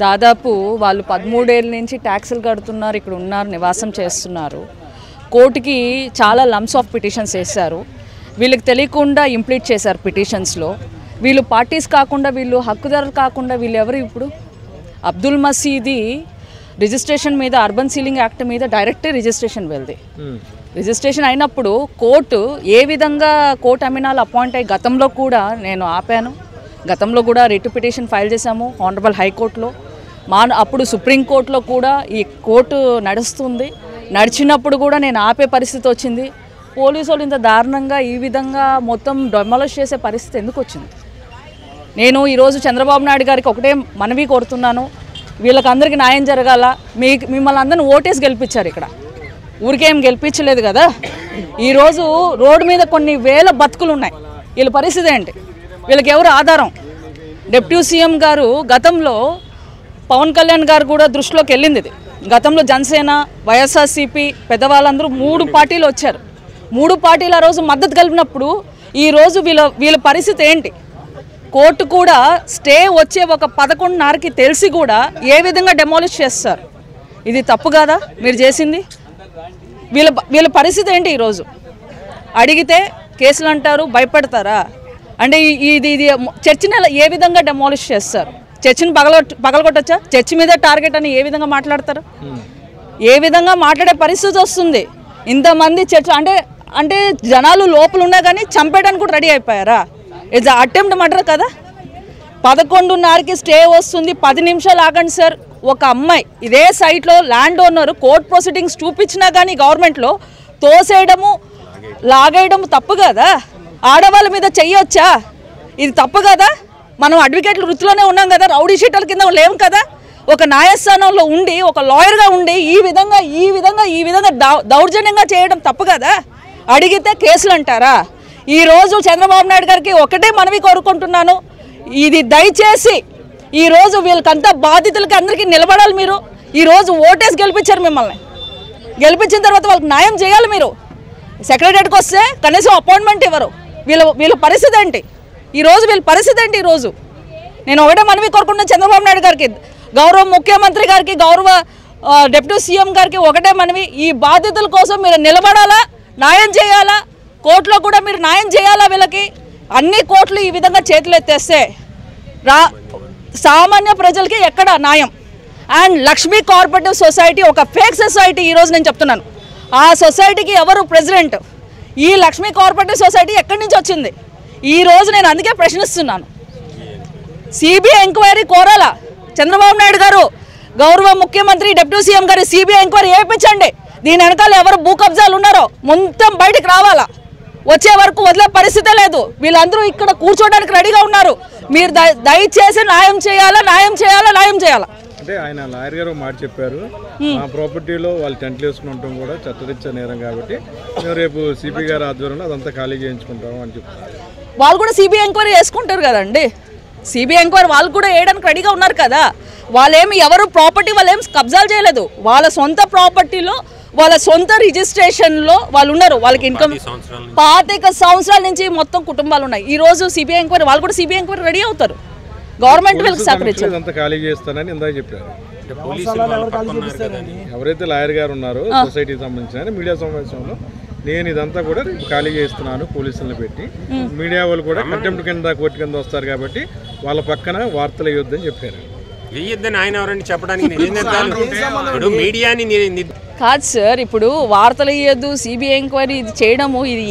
దాదాపు వాళ్ళు 13 ఏళ్ళ నుంచి ట్యాక్సులు కడుతున్నారు, ఇక్కడ ఉన్నారు, నివాసం చేస్తున్నారు. కోర్టుకి చాలా లమ్స్ ఆఫ్ పిటిషన్స్ వేశారు. వీళ్ళకి తెలియకుండా ఇంప్లీట్ చేశారు పిటిషన్స్లో. వీళ్ళు పార్టీస్ కాకుండా, వీళ్ళు హక్కుదారులు కాకుండా వీళ్ళు ఎవరు? ఇప్పుడు అబ్దుల్ మసీది రిజిస్ట్రేషన్ మీద, అర్బన్ సీలింగ్ యాక్ట్ మీద డైరెక్టే రిజిస్ట్రేషన్ వెళ్ళింది. రిజిస్ట్రేషన్ అయినప్పుడు కోర్టు ఏ విధంగా కోర్టు అమినాలు అపాయింట్ అయ్యి, గతంలో కూడా నేను ఆపాను, గతంలో కూడా రిట్ పిటిషన్ ఫైల్ చేశాము ఆనరబుల్ హైకోర్టులో. అప్పుడు సుప్రీంకోర్టులో కూడా ఈ కోర్టు నడుస్తుంది. నడిచినప్పుడు కూడా నేను ఆపే పరిస్థితి వచ్చింది. పోలీసు వాళ్ళు ఇంత దారుణంగా ఈ విధంగా మొత్తం డెమాలిష్ చేసే పరిస్థితి ఎందుకు వచ్చింది? నేను ఈరోజు చంద్రబాబు నాయుడు గారికి ఒకటే మనవి కోరుతున్నాను, వీళ్ళకందరికీ న్యాయం జరగాల. మిమ్మల్ని అందరిని ఓటేసి గెలిపించారు, ఇక్కడ ఊరికేం గెలిపించలేదు కదా. ఈరోజు రోడ్డు మీద కొన్ని వేల బతుకులు ఉన్నాయి. వీళ్ళ పరిస్థితి ఏంటి? వీళ్ళకి ఎవరు ఆధారం? డిప్యూటీ సీఎం గారు గతంలో పవన్ కళ్యాణ్ గారు కూడా దృష్టిలోకి వెళ్ళింది ఇది. గతంలో జనసేన, వైఎస్ఆర్సీపీ పెద్దవాళ్ళందరూ 3 పార్టీలు వచ్చారు. 3 పార్టీలు ఆ రోజు మద్దతు కలిపినప్పుడు ఈరోజు వీళ్ళ పరిస్థితి ఏంటి? కోర్టు కూడా స్టే వచ్చే ఒక 11:30కి తెలిసి కూడా ఏ విధంగా డెమాలిష్ చేస్తారు? ఇది తప్పు కాదా మీరు చేసింది? వీళ్ళ పరిస్థితి ఏంటి? ఈరోజు అడిగితే కేసులు అంటారు, భయపడతారా? అంటే ఇది చర్చిని ఏ విధంగా డెమాలిష్ చేస్తారు? చర్చిని పగలగొట్టచ్చా? చర్చి మీద టార్గెట్ అని ఏ విధంగా మాట్లాడతారు? ఏ విధంగా మాట్లాడే పరిస్థితి వస్తుంది? ఇంతమంది చర్చ అంటే జనాలు లోపల ఉన్నా కానీ చంపేయడానికి కూడా రెడీ అయిపోయారా? ఇట్స్ అటెంప్ట్ మర్డర్ కదా. 11:30కి స్టే వస్తుంది, 10 నిమిషాలు ఆగండి సార్. ఒక అమ్మాయి ఇదే సైట్లో ల్యాండ్ ఓనర్ కోర్ట్ ప్రొసీడింగ్స్ చూపించినా కానీ గవర్నమెంట్లో తోసేయడము, లాగేయడము తప్పు కదా. ఆడవాళ్ళ మీద చెయ్యొచ్చా? ఇది తప్పు కదా. మనం అడ్వకేట్ల వృత్తిలోనే ఉన్నాం కదా, రౌడీ షీటర్ల కింద లేము కదా. ఒక న్యాయస్థానంలో ఉండి, ఒక లాయర్గా ఉండి ఈ విధంగా దౌర్జన్యంగా చేయడం తప్పు కదా. అడిగితే కేసులు అంటారా? ఈరోజు చంద్రబాబు నాయుడు గారికి ఒకటే మనవి కోరుకుంటున్నాను, ఇది దయచేసి ఈరోజు వీళ్ళకంతా బాధితులకి అందరికీ నిలబడాలి. మీరు ఈరోజు ఓటేసి గెలిపించారు, మిమ్మల్ని గెలిపించిన తర్వాత వాళ్ళకి న్యాయం చేయాలి. మీరు సెక్రటరీకి వస్తే కనీసం అపాయింట్మెంట్ ఇవ్వరు. వీళ్ళ పరిస్థితి ఏంటి ఈరోజు? వీళ్ళ పరిస్థితి ఏంటి ఈరోజు? నేను ఒకటే మనవి కోరుకుంటున్నాను చంద్రబాబు నాయుడు గారికి, గౌరవ ముఖ్యమంత్రి గారికి, గౌరవ డిప్యూటీ సీఎం గారికి ఒకటే మనవి, ఈ బాధితుల కోసం మీరు నిలబడాలా, న్యాయం చేయాలా. కోర్టులో కూడా మీరు న్యాయం చేయాలా. వీళ్ళకి అన్ని కోర్టులు ఈ విధంగా చేతులు ఎత్తేస్తే సామాన్య ప్రజలకి ఎక్కడ న్యాయం? అండ్ లక్ష్మీ కోఆపరేటివ్ సొసైటీ ఒక ఫేక్ సొసైటీ. ఈరోజు నేను చెప్తున్నాను, ఆ సొసైటీకి ఎవరు ప్రెసిడెంట్? ఈ లక్ష్మీ కోఆపరేటివ్ సొసైటీ ఎక్కడి నుంచి వచ్చింది? ఈరోజు నేను అందుకే ప్రశ్నిస్తున్నాను. సిబిఐ ఎంక్వైరీ కోరాలా చంద్రబాబు నాయుడు గారు? గౌరవ ముఖ్యమంత్రి డిప్యూటీ సీఎం గారు సిబిఐ ఎంక్వైరీ వేయించండి. దీని వెనకాల ఎవరు భూ కబ్జాలు ఉన్నారో మొత్తం బయటకు రావాలా. వచ్చే వరకు వదిలే పరిస్థితే లేదు. వీళ్ళందరూ ఇక్కడ కూర్చోడానికి రెడీగా ఉన్నారు. మీరు దయచేసి న్యాయం చేయాలా. అంటే ఆయన లాయర్ గారు మాట చెప్పారు, మా ప్రాపర్టీలో వాళ్ళు టెంట్లు వేసుకుని ఉండటం కూడా చట్టరీత్యా నేరం కాబట్టి మేము రేపు సిపి గారి ఆధ్వర్యంలో అదంతా ఖాళీ చేయించుకుంటాము అని చెప్తారు. వాళ్ళు కూడా సిబిఐ ఎంక్వైరీ చేసుకుంటారు కదండి. సిబిఐ ఎంక్వైరీ వాళ్ళు కూడా వేయడానికి రెడీగా ఉన్నారు కదా. వాళ్ళేమి ఎవరు ప్రాపర్టీ వాళ్ళేం కబ్జాలు చేయలేదు. వాళ్ళ సొంత ప్రాపర్టీలో, వాళ్ళ సొంత రిజిస్ట్రేషన్లో వాళ్ళు ఉన్నారు. వాళ్ళకి ఇన్కమ్ 25 సంవత్సరాల నుంచి మొత్తం కుటుంబాలు ఉన్నాయి. ఈ రోజు సిబిఐ ఎంక్వైరీ, వాళ్ళు కూడా సిబిఐ ఎంక్వైరీ రెడీ అవుతారు. గవర్నమెంట్ వీళ్ళకి సహకరించారు. అంతా ఖాళీ చేస్తానని ఇందాక చెప్పారు. ఎవరైతే లాయర్ గారు ఉన్నారో సొసైటీకి సంబంధించిన మీడియా సమావేశంలో నేను ఇదంతా కూడా ఖాళీ చేస్తున్నాను పోలీసులను పెట్టి, మీడియా వాళ్ళు కూడా కంటెంప్ట్ కింద కోర్టు కింద వస్తారు కాబట్టి వాళ్ళ పక్కన వార్తలు వేయొద్దని చెప్పారు. వేయొద్దని ఆయన ఎవరండి చెప్పడానికి? మీడియాని కాదు సార్, ఇప్పుడు వార్తలు ఇవ్వద్దు, సిబిఐ ఎంక్వైరీ ఇది చేయడము, ఇది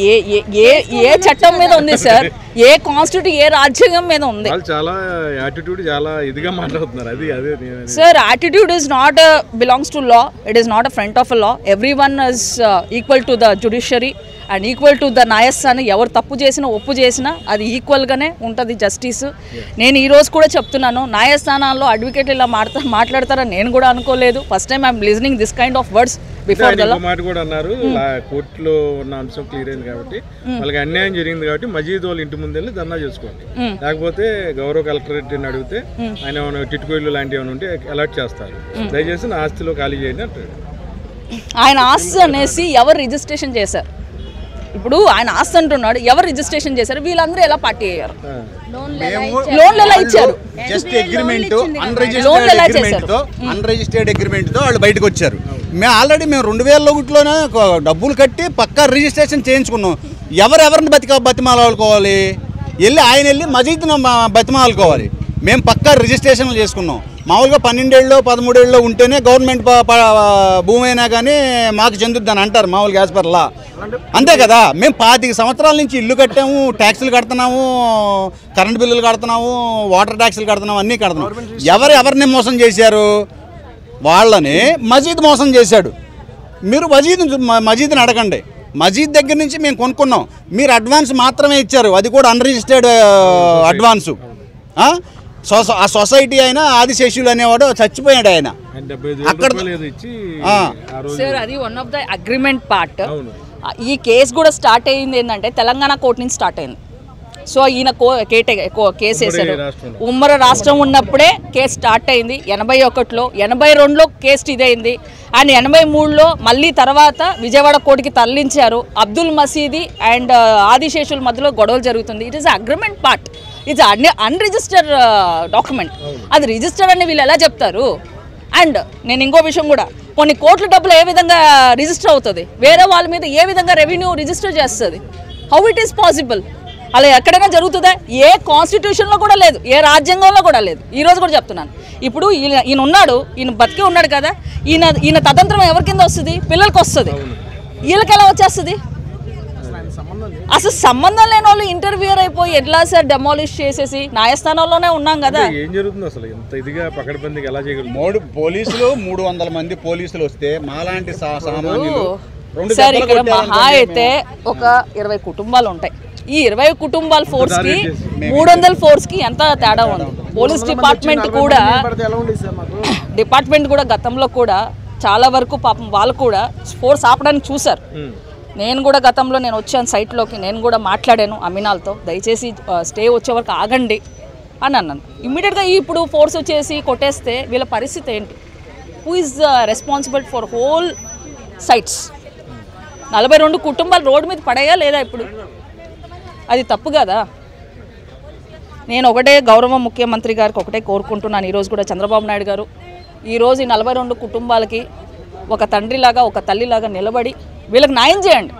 ఏ చట్టం మీద ఉంది సార్? ఏ కాన్స్టిట్యూషన్, ఏ రాజ్యాంగం మీద ఉంది? చాలా యాటిట్యూడ్, చాలా ఇదిగా మాట్లాడుతున్నారు. అదే sir, attitude is not belongs to law. It is not a front of a law. Everyone is equal to the judiciary and equal to the న్యాయస్థానం. ఎవరు తప్పు చేసినా ఒప్పు చేసినా అది ఈక్వల్గానే ఉంటుంది జస్టిస్. నేను ఈరోజు కూడా చెప్తున్నాను, న్యాయస్థానాల్లో అడ్వకేట్లు ఇలా మాట్లాడతారని నేను కూడా అనుకోలేదు. First time I'm listening this kind of words before the law. మాట కూడా అన్నారు, కోర్టులో ఉన్న అంశం క్లియర్ అయింది కాబట్టి, వాళ్ళకి అన్యాయం జరిగింది కాబట్టి మజీద్ వాళ్ళు ఇంటి ముందు వెళ్ళి ధర్నా చేసుకోండి, లేకపోతే గౌరవ కలెక్టరేట్ని అడిగితే ఆయన ఏమైనా టిట్టుకోయిలు లాంటివి ఏమైనా ఉంటే అలర్ట్ చేస్తారు, దయచేసి నా ఆస్తిలో ఖాళీ చేయండి అంటారు. ఆయన ఆస్తి అనేసి ఎవరు రిజిస్ట్రేషన్ చేశారు? ఇప్పుడు ఆయన ఆస్తి అంటున్నాడు, ఎవరు రిజిస్ట్రేషన్ చేశారు, వీళ్ళందరూ ఎలా పార్టీ అయ్యారు? లోన్లు ఎలా ఇచ్చారు? జస్ట్ అగ్రిమెంట్ అన్రిజిస్టర్డ్ అగ్రిమెంట్ తో వాళ్ళు బయటకు వచ్చారు. మేము ఆల్రెడీ 2001లోనే డబ్బులు కట్టి పక్కా రిజిస్ట్రేషన్ చేయించుకున్నాం. ఎవరెవరిని బతిమాలుకోవాలి? ఆయన వెళ్ళి మజీద్ను బతిమాలుకోవాలి. మేము పక్కా రిజిస్ట్రేషన్లు చేసుకున్నాం. మామూలుగా 12 ఏళ్ళు 13 ఏళ్ళు ఉంటేనే గవర్నమెంట్ భూమి అయినా కానీ మాకు చెందుద్దని అంటారు మామూలుగా యాజ్ పర్ లా. అంతే కదా. మేము 25 సంవత్సరాల నుంచి ఇల్లు కట్టాము, ట్యాక్సులు కడుతున్నాము, కరెంట్ బిల్లులు కడుతున్నాము, వాటర్ ట్యాక్సులు కడుతున్నాము, అన్నీ కడుతున్నాము. ఎవరిని మోసం చేశారు? వాళ్ళని మజీద్ మోసం చేశాడు. మీరు మజీద్ని అడగండి. మజీద్ దగ్గర నుంచి మేము కొనుక్కున్నాం, మీరు అడ్వాన్స్ మాత్రమే ఇచ్చారు, అది కూడా అన్రిజిస్టర్డ్ అడ్వాన్సు. ఆ సొసైటీ అయినా ఆదిశేషులు అనేవాడు చచ్చిపోయాడు. ఆయన అక్కడ సార్ అది one of the agreement part. ఈ కేసు కూడా స్టార్ట్ అయ్యింది ఏంటంటే తెలంగాణ కోర్టు నుంచి స్టార్ట్ అయింది. సో ఈయన కేసు వేశారు. ఉమ్మడి రాష్ట్రం ఉన్నప్పుడే కేసు స్టార్ట్ అయింది 81లో, 82లో కేసు ఇదైంది. అండ్ 83లో మళ్ళీ తర్వాత విజయవాడ కోర్టుకి తరలించారు. అబ్దుల్ మసీది అండ్ ఆదిశేషుల మధ్యలో గొడవలు జరుగుతుంది. It is agreement part, it's unregistered document. అది రిజిస్టర్డ్ అని వీళ్ళు ఎలా చెప్తారు? అండ్ నేను ఇంకో విషయం కూడా, కొన్ని కోట్ల డబ్బులు ఏ విధంగా రిజిస్టర్ అవుతుంది, వేరే వాళ్ళ మీద ఏ విధంగా రెవెన్యూ రిజిస్టర్ చేస్తుంది? How it is possible? అలా ఎక్కడైనా జరుగుతుందా? ఏ కాన్స్టిట్యూషన్లో కూడా లేదు, ఏ రాజ్యాంగంలో కూడా లేదు. ఈరోజు కూడా చెప్తున్నాను. ఇప్పుడు ఈయన ఉన్నాడు, ఈయన బతికే ఉన్నాడు కదా, ఈయన తదంత్రం ఎవరి కింద వస్తుంది? పిల్లలకి వస్తుంది. వీళ్ళకి ఎలా వచ్చేస్తుంది? అసలు సంబంధం లేని వాళ్ళు ఇంటర్వ్యూర్ అయిపోయి ఎట్లా సార్ డెమాలిష్ చేసేసి న్యాయస్థానంలోనే ఉన్నాం కదా. ఏం జరుగుతుంది అసలు? ఎంత ఇదిగా పకడ్బందీగా ఎలా చేయగలరు? 300 మంది పోలీసులు వస్తే మాలాంటి సామాన్యులు సార్ ఇక్కడ మహా అయితే ఒక 20 కుటుంబాలు ఉంటాయి. ఈ 20 కుటుంబాల ఫోర్స్ కి 300 ఫోర్స్ కి ఎంత తేడా ఉంది? పోలీస్ డిపార్ట్మెంట్ కూడా గతంలో కూడా చాలా వరకు పాపం వాళ్ళు కూడా ఫోర్స్ ఆపడానికి చూశారు. నేను కూడా గతంలో నేను వచ్చాను సైట్లోకి, నేను కూడా మాట్లాడాను అమినాల్తో, దయచేసి స్టే వచ్చే వరకు ఆగండి అని అన్నాను. ఇమ్మీడియట్గా ఇప్పుడు ఫోర్స్ వచ్చేసి కొట్టేస్తే వీళ్ళ పరిస్థితి ఏంటి? Who is responsible for hole sites? 42 కుటుంబాలు రోడ్డు మీద పడాయా లేదా? ఇప్పుడు అది తప్పు కదా. నేను ఒకటే గౌరవ ముఖ్యమంత్రి గారికి ఒకటే కోరుకుంటున్నాను, ఈరోజు కూడా చంద్రబాబు నాయుడు గారు ఈరోజు ఈ 42 కుటుంబాలకి ఒక తండ్రిలాగా ఒక తల్లిలాగా నిలబడి వీళ్ళకి న్యాయం చేయండి.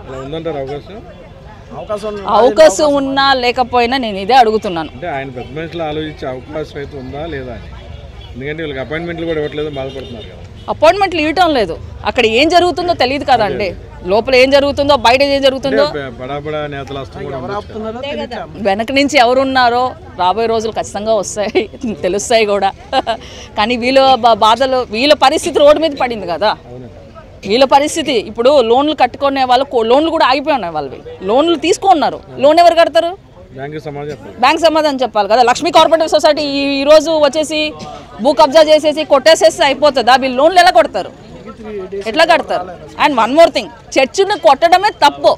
అవకాశం ఉన్నా లేకపోయినా నేను ఇదే అడుగుతున్నాను. అంటే ఆయన పెద్ద మనుషులు ఆలోచించే అవకాశం అయితే ఉందా లేదా అని. ఎందుకంటే వీళ్ళకి అపాయింట్మెంట్లు కూడా ఇవ్వట్లేదు, బాధపడుతున్నారు కదా. అపాయింట్మెంట్లు ఇవ్వటం లేదు, అక్కడ ఏం జరుగుతుందో తెలియదు కదండి. లోపల ఏం జరుగుతుందో బయట ఏం జరుగుతుందో వెనక నుంచి ఎవరున్నారో రాబోయే రోజులు ఖచ్చితంగా వస్తాయి, తెలుస్తాయి కూడా. కానీ వీళ్ళ బాధలు, వీళ్ళ పరిస్థితి రోడ్డు మీద పడింది కదా. వీళ్ళ పరిస్థితి ఇప్పుడు లోన్లు కట్టుకునే వాళ్ళు లోన్లు కూడా ఆగిపోయి వాళ్ళవి. లోన్లు తీసుకున్నారు, లోన్ ఎవరు కడతారు? బ్యాంక్ సమాధానం చెప్పాలి కదా. లక్ష్మీ కోఆపరేటివ్ సొసైటీ ఈ రోజు వచ్చేసి భూ కబ్జా చేసేసి కొట్టేసేసి అయిపోతుందా? వీళ్ళు లోన్లు ఎలా కొడతారు, ఎట్లా కడతారు? అండ్ వన్ మోర్ థింగ్, చర్చిని కొట్టడమే తప్పు.